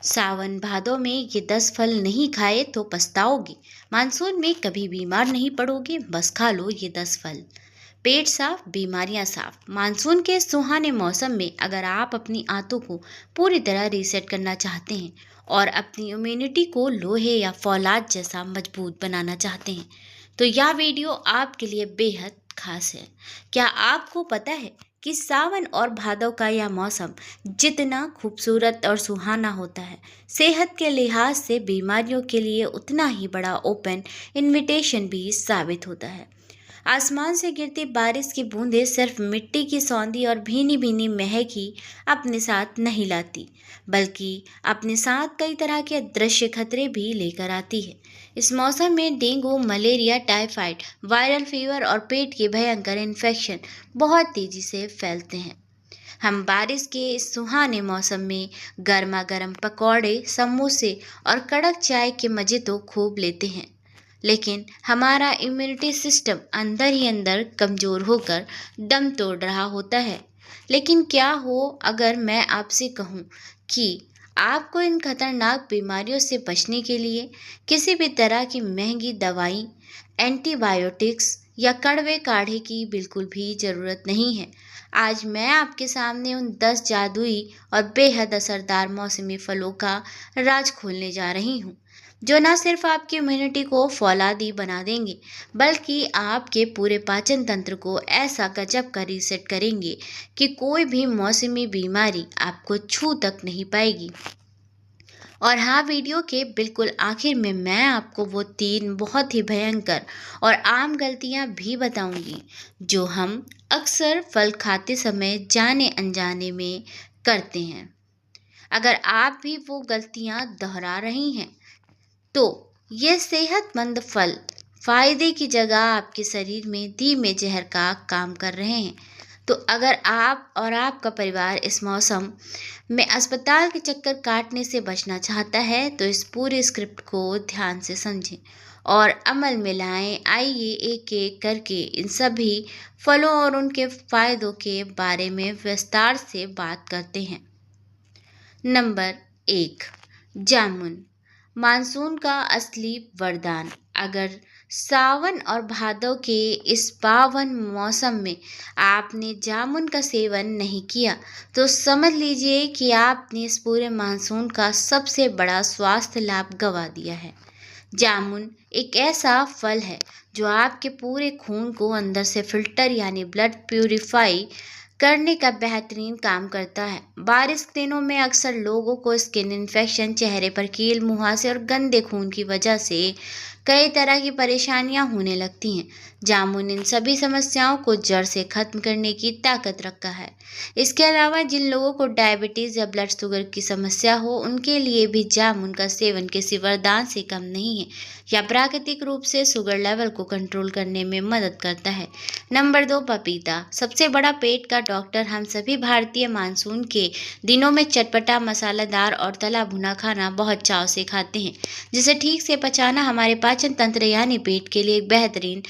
सावन भादों में ये 10 फल नहीं खाए तो पछताओगे। मानसून में कभी बीमार नहीं पड़ोगे, बस खा लो ये 10 फल। पेट साफ, बीमारियां साफ। मानसून के सुहाने मौसम में अगर आप अपनी आंतों को पूरी तरह रीसेट करना चाहते हैं और अपनी इम्यूनिटी को लोहे या फौलाद जैसा मजबूत बनाना चाहते हैं, तो यह वीडियो आपके लिए बेहद खास है। क्या आपको पता है कि सावन और भादव का यह मौसम जितना खूबसूरत और सुहाना होता है, सेहत के लिहाज से बीमारियों के लिए उतना ही बड़ा ओपन इनविटेशन भी साबित होता है। आसमान से गिरती बारिश की बूंदें सिर्फ मिट्टी की सौंधी और भीनी भीनी महक ही अपने साथ नहीं लाती, बल्कि अपने साथ कई तरह के अदृश्य खतरे भी लेकर आती है। इस मौसम में dengue, malaria, typhoid, viral fever और पेट के भयंकर इन्फेक्शन बहुत तेजी से फैलते हैं। हम बारिश के इस सुहाने मौसम में गर्मा गर्म पकौड़े, समोसे और कड़क चाय के मज़े तो खूब लेते हैं, लेकिन हमारा इम्यूनिटी सिस्टम अंदर ही अंदर कमज़ोर होकर दम तोड़ रहा होता है। लेकिन क्या हो अगर मैं आपसे कहूँ कि आपको इन खतरनाक बीमारियों से बचने के लिए किसी भी तरह की महंगी दवाई, एंटीबायोटिक्स या कड़वे काढ़े की बिल्कुल भी ज़रूरत नहीं है। आज मैं आपके सामने उन 10 जादुई और बेहद असरदार मौसमी फलों का राज खोलने जा रही हूँ, जो न सिर्फ आपकी इम्यूनिटी को फौलादी बना देंगे, बल्कि आपके पूरे पाचन तंत्र को ऐसा गजब का रीसेट करेंगे कि कोई भी मौसमी बीमारी आपको छू तक नहीं पाएगी। और हाँ, वीडियो के बिल्कुल आखिर में मैं आपको वो 3 बहुत ही भयंकर और आम गलतियाँ भी बताऊंगी जो हम अक्सर फल खाते समय जाने अनजाने में करते हैं। अगर आप भी वो गलतियाँ दोहरा रही हैं, तो ये सेहतमंद फल फायदे की जगह आपके शरीर में धीमे जहर का काम कर रहे हैं। तो अगर आप और आपका परिवार इस मौसम में अस्पताल के चक्कर काटने से बचना चाहता है, तो इस पूरे स्क्रिप्ट को ध्यान से समझें और अमल में लाएं। आइए एक एक करके इन सभी फलों और उनके फायदों के बारे में विस्तार से बात करते हैं। नंबर 1, जामुन, मानसून का असली वरदान। अगर सावन और भादव के इस पावन मौसम में आपने जामुन का सेवन नहीं किया, तो समझ लीजिए कि आपने इस पूरे मानसून का सबसे बड़ा स्वास्थ्य लाभ गंवा दिया है। जामुन एक ऐसा फल है जो आपके पूरे खून को अंदर से फिल्टर यानी ब्लड प्यूरिफाई करने का बेहतरीन काम करता है। बारिश के दिनों में अक्सर लोगों को स्किन इन्फेक्शन, चेहरे पर कील, मुहासे और गंदे खून की वजह से कई तरह की परेशानियां होने लगती हैं। जामुन इन सभी समस्याओं को जड़ से खत्म करने की ताकत रखता है। इसके अलावा जिन लोगों को डायबिटीज़ या ब्लड शुगर की समस्या हो, उनके लिए भी जामुन का सेवन किसी वरदान से कम नहीं है। यह प्राकृतिक रूप से शुगर लेवल को कंट्रोल करने में मदद करता है। नंबर 2, पपीता, सबसे बड़ा पेट का डॉक्टर। हम सभी भारतीय मानसून के दिनों में चटपटा, मसालेदार और तला भुना खाना बहुत चाव से खाते हैं, जिसे ठीक से पचाना हमारे पाचन तंत्र यानी पेट के लिए एक बेहतरीन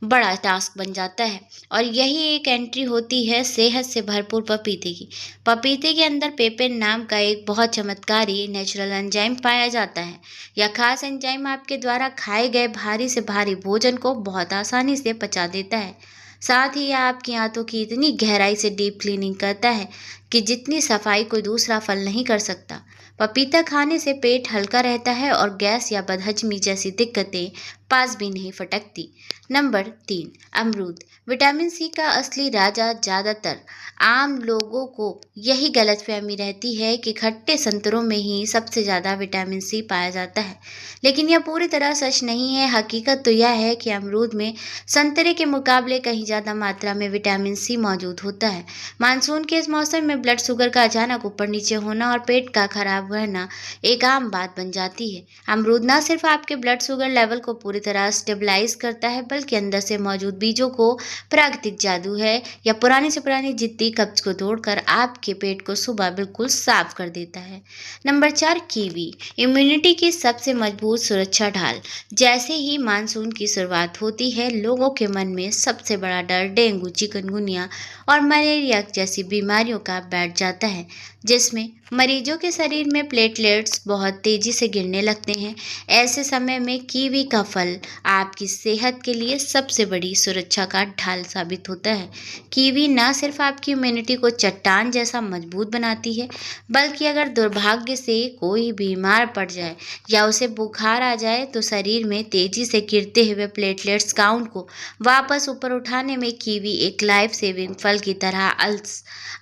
बड़ा टास्क बन जाता है। और यही एक एंट्री होती है सेहत से भरपूर पपीते की। पपीते के अंदर पेपेन नाम का एक बहुत चमत्कारी नेचुरल एंजाइम पाया जाता है। यह खास एंजाइम आपके द्वारा खाए गए भारी से भारी भोजन को बहुत आसानी से पचा देता है। साथ ही यह आपकी आंतों की इतनी गहराई से डीप क्लीनिंग करता है कि जितनी सफाई कोई दूसरा फल नहीं कर सकता। पपीता खाने से पेट हल्का रहता है और गैस या बदहजमी जैसी दिक्कतें पास भी नहीं फटकती। नंबर 3, अमरूद, विटामिन सी का असली राजा। ज़्यादातर आम लोगों को यही गलतफहमी रहती है कि खट्टे संतरों में ही सबसे ज़्यादा विटामिन सी पाया जाता है, लेकिन यह पूरी तरह सच नहीं है। हकीकत तो यह है कि अमरूद में संतरे के मुकाबले कहीं ज़्यादा मात्रा में विटामिन सी मौजूद होता है। मानसून के इस मौसम में ब्लड शुगर का अचानक ऊपर नीचे होना और पेट का खराब रहना एक आम बात बन जाती है। अमरूद न सिर्फ आपके ब्लड शुगर लेवल को पूरी तरह स्टेबलाइज करता है, बल्कि अंदर से मौजूद बीजों को प्राकृतिक जादू है या पुरानी से पुरानी जिद्दी कब्ज को तोड़कर आपके पेट को सुबह बिल्कुल साफ कर देता है। नंबर 4, कीवी, इम्यूनिटी की सबसे मजबूत सुरक्षा ढाल। जैसे ही मानसून की शुरुआत होती है, लोगों के मन में सबसे बड़ा डर डेंगू, चिकनगुनिया और मलेरिया जैसी बीमारियों का बैठ जाता है। जिसमें मरीजों के शरीर में प्लेटलेट्स बहुत तेजी से गिरने लगते हैं। ऐसे समय में कीवी का फल आपकी सेहत के लिए सबसे बड़ी सुरक्षा का ढाल साबित होता है। कीवी न सिर्फ आपकी इम्यूनिटी को चट्टान जैसा मजबूत बनाती है, बल्कि अगर दुर्भाग्य से कोई बीमार पड़ जाए या उसे बुखार आ जाए तो शरीर में तेजी से गिरते हुए प्लेटलेट्स काउंट को वापस ऊपर उठाने में कीवी एक लाइफ सेविंग फल की तरह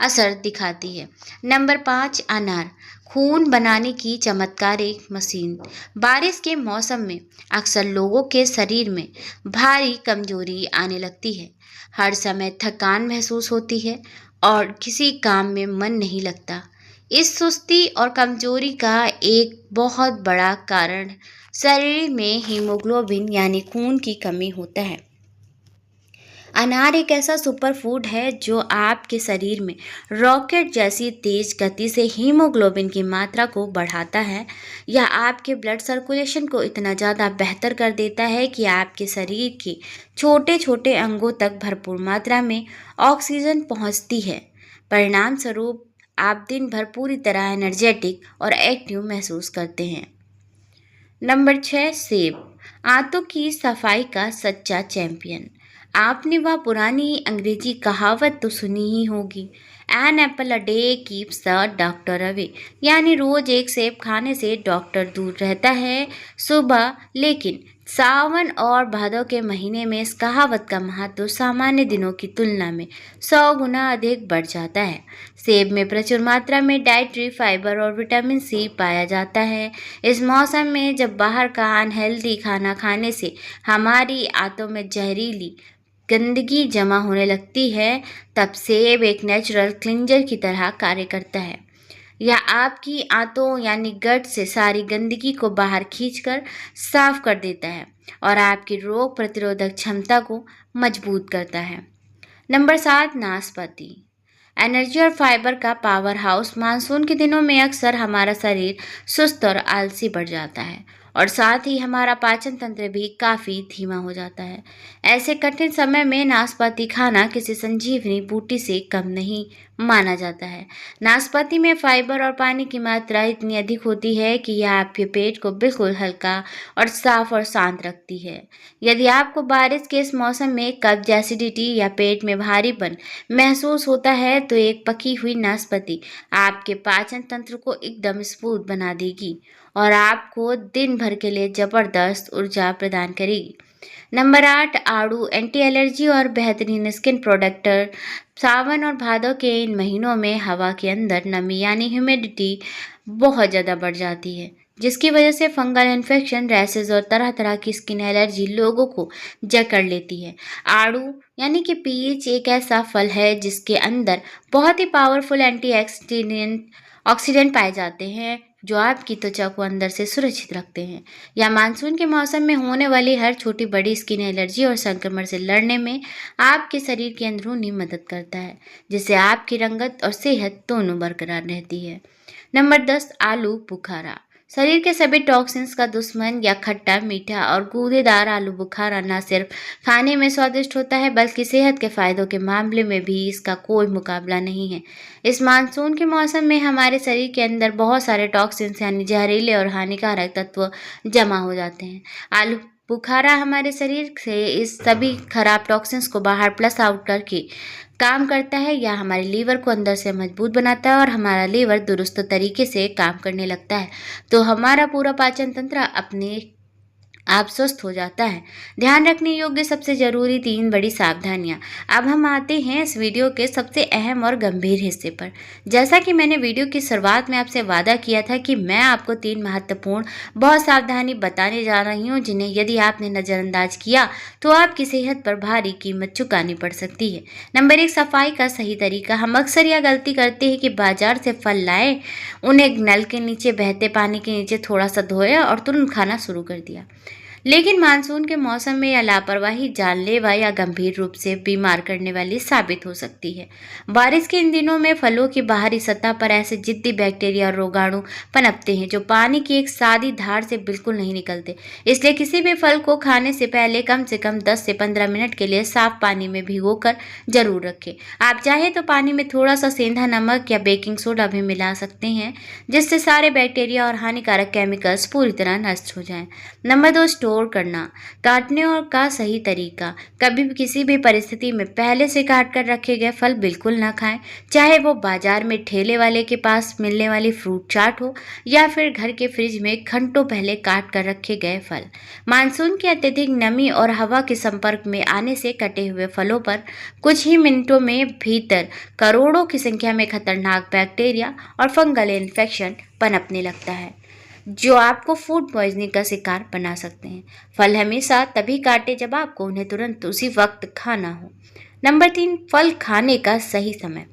असर दिखाती है। नंबर 5, अनार। खून बनाने की चमत्कारिक मशीन। बारिश के मौसम में अक्सर लोगों के शरीर में भारी कमजोरी आने लगती है। हर समय थकान महसूस होती है और किसी काम में मन नहीं लगता। इस सुस्ती और कमजोरी का एक बहुत बड़ा कारण शरीर में हीमोग्लोबिन यानी खून की कमी होता है। अनार एक ऐसा सुपर फूड है जो आपके शरीर में रॉकेट जैसी तेज गति से हीमोग्लोबिन की मात्रा को बढ़ाता है। यह आपके ब्लड सर्कुलेशन को इतना ज़्यादा बेहतर कर देता है कि आपके शरीर के छोटे छोटे अंगों तक भरपूर मात्रा में ऑक्सीजन पहुंचती है। परिणाम स्वरूप आप दिन भर पूरी तरह एनर्जेटिक और एक्टिव महसूस करते हैं। नंबर 6, सेब। आंतों की सफाई का सच्चा चैंपियन। आपने वह पुरानी अंग्रेजी कहावत तो सुनी ही होगी, an apple a day keeps the doctor away, यानी रोज एक सेब खाने से डॉक्टर दूर रहता है। सुबह लेकिन सावन और भादों के महीने में इस कहावत का महत्व सामान्य दिनों की तुलना में 100 गुना अधिक बढ़ जाता है। सेब में प्रचुर मात्रा में डाइटरी फाइबर और विटामिन सी पाया जाता है। इस मौसम में जब बाहर का अनहेल्दी खाना खाने से हमारी आंतों में जहरीली गंदगी जमा होने लगती है, तब सेब एक नेचुरल क्लिंजर की तरह कार्य करता है। यह आपकी आंतों यानी गट से सारी गंदगी को बाहर खींचकर साफ कर देता है और आपकी रोग प्रतिरोधक क्षमता को मजबूत करता है। नंबर 7, नाशपाती। एनर्जी और फाइबर का पावर हाउस। मानसून के दिनों में अक्सर हमारा शरीर सुस्त और आलसी बढ़ जाता है और साथ ही हमारा पाचन तंत्र भी काफ़ी धीमा हो जाता है। ऐसे कठिन समय में नाशपाती खाना किसी संजीवनी बूटी से कम नहीं माना जाता है। नाशपाती में फाइबर और पानी की मात्रा इतनी अधिक होती है कि यह आपके पेट को बिल्कुल हल्का और साफ और शांत रखती है। यदि आपको बारिश के इस मौसम में कब्ज, एसिडिटी या पेट में भारीपन महसूस होता है तो एक पकी हुई नाशपाती आपके पाचन तंत्र को एकदम स्मूथ बना देगी और आपको दिन भर के लिए जबरदस्त ऊर्जा प्रदान करेगी। नंबर 8, आड़ू। एंटी एलर्जी और बेहतरीन स्किन प्रोटेक्टर। सावन और भादों के इन महीनों में हवा के अंदर नमी यानी ह्यूमिडिटी बहुत ज़्यादा बढ़ जाती है, जिसकी वजह से फंगल इन्फेक्शन, रैशेज और तरह तरह की स्किन एलर्जी लोगों को जकड़ लेती है। आड़ू यानी कि पीच एक ऐसा फल है जिसके अंदर बहुत ही पावरफुल ऑक्सीडेंट पाए जाते हैं जो आपकी त्वचा को अंदर से सुरक्षित रखते हैं। या मानसून के मौसम में होने वाली हर छोटी बड़ी स्किन एलर्जी और संक्रमण से लड़ने में आपके शरीर की अंदरूनी मदद करता है, जिससे आपकी रंगत और सेहत दोनों बरकरार रहती है। नंबर 10, आलू बुखारा। शरीर के सभी टॉक्सिन्स का दुश्मन या खट्टा, मीठा और गूदेदार आलू बुखारा न सिर्फ खाने में स्वादिष्ट होता है बल्कि सेहत के फायदों के मामले में भी इसका कोई मुकाबला नहीं है। इस मानसून के मौसम में हमारे शरीर के अंदर बहुत सारे टॉक्सिन्स यानी जहरीले और हानिकारक तत्व जमा हो जाते हैं। आलू बुखारा हमारे शरीर से इस सभी खराब टॉक्सिन्स को बाहर प्लस आउट करके काम करता है या हमारे लीवर को अंदर से मजबूत बनाता है और हमारा लीवर दुरुस्त तरीके से काम करने लगता है तो हमारा पूरा पाचन तंत्र अपने आप स्वस्थ हो जाता है। ध्यान रखने योग्य सबसे जरूरी 3 बड़ी सावधानियां। अब हम आते हैं इस वीडियो के सबसे अहम और गंभीर हिस्से पर। जैसा कि मैंने वीडियो की शुरुआत में आपसे वादा किया था कि मैं आपको 3 महत्वपूर्ण बहुत सावधानी बताने जा रही हूं जिन्हें यदि आपने नज़रअंदाज किया तो आपकी सेहत पर भारी कीमत चुकानी पड़ सकती है। नंबर 1, सफाई का सही तरीका। हम अक्सर यह गलती करते हैं कि बाजार से फल लाए, उन्हें नल के नीचे बहते पानी के नीचे थोड़ा सा धोया और तुरंत खाना शुरू कर दिया। लेकिन मानसून के मौसम में यह लापरवाही जानलेवा या गंभीर रूप से बीमार करने वाली साबित हो सकती है। बारिश के इन दिनों में फलों की बाहरी सतह पर ऐसे जिद्दी बैक्टीरिया और रोगाणु पनपते हैं जो पानी की एक सादी धार से बिल्कुल नहीं निकलते। इसलिए किसी भी फल को खाने से पहले कम से कम 10 से 15 मिनट के लिए साफ पानी में भिगोकर जरूर रखें। आप चाहे तो पानी में थोड़ा सा सेंधा नमक या बेकिंग सोडा भी मिला सकते हैं, जिससे सारे बैक्टीरिया और हानिकारक केमिकल्स पूरी तरह नष्ट हो जाएं। नंबर 2, स्टोर करना। काटने और का सही तरीका। कभी भी किसी भी परिस्थिति में पहले से काट कर रखे गए फल बिल्कुल ना खाएं, चाहे वो बाजार में ठेले वाले के पास मिलने वाली फ्रूट चाट हो या फिर घर के फ्रिज में घंटों पहले काट कर रखे गए फल। मानसून की अत्यधिक नमी और हवा के संपर्क में आने से कटे हुए फलों पर कुछ ही मिनटों में भीतर करोड़ों की संख्या में खतरनाक बैक्टीरिया और फंगल इन्फेक्शन पनपने लगता है, जो आपको फूड पॉइजनिंग का शिकार बना सकते हैं। फल हमेशा तभी काटें जब आपको उन्हें तुरंत उसी वक्त खाना हो। नंबर 3, फल खाने का सही समय।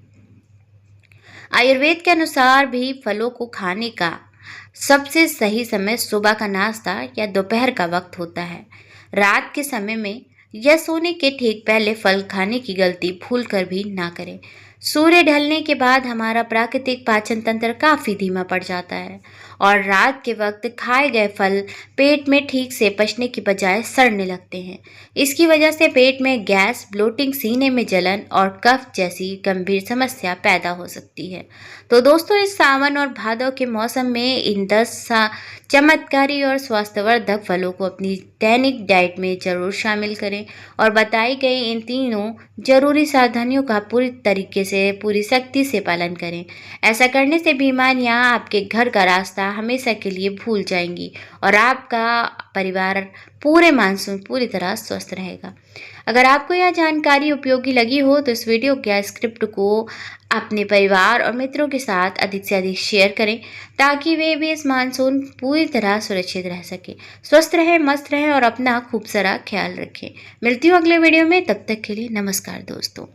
आयुर्वेद के अनुसार भी फलों को खाने का सबसे सही समय सुबह का नाश्ता या दोपहर का वक्त होता है। रात के समय में या सोने के ठीक पहले फल खाने की गलती भूल कर भी ना करें। सूर्य ढलने के बाद हमारा प्राकृतिक पाचन तंत्र काफी धीमा पड़ जाता है और रात के वक्त खाए गए फल पेट में ठीक से पचने की बजाय सड़ने लगते हैं। इसकी वजह से पेट में गैस, ब्लोटिंग, सीने में जलन और कफ जैसी गंभीर समस्या पैदा हो सकती है। तो दोस्तों, इस सावन और भादों के मौसम में इन 10 चमत्कारी और स्वास्थ्यवर्धक फलों को अपनी दैनिक डाइट में जरूर शामिल करें और बताई गई इन तीनों जरूरी सावधानियों का पूरी तरीके से, पूरी सख्ती से पालन करें। ऐसा करने से बीमारियां आपके घर का रास्ता हमेशा के लिए भूल जाएंगी और आपका परिवार पूरे मानसून पूरी तरह स्वस्थ रहेगा। अगर आपको यह जानकारी उपयोगी लगी हो तो इस वीडियो के स्क्रिप्ट को अपने परिवार और मित्रों के साथ अधिक से अधिक शेयर करें, ताकि वे भी इस मानसून पूरी तरह सुरक्षित रह सके, स्वस्थ रहें, मस्त रहें और अपना खूब सारा ख्याल रखें। मिलती हूँ अगले वीडियो में, तब तक के लिए नमस्कार दोस्तों।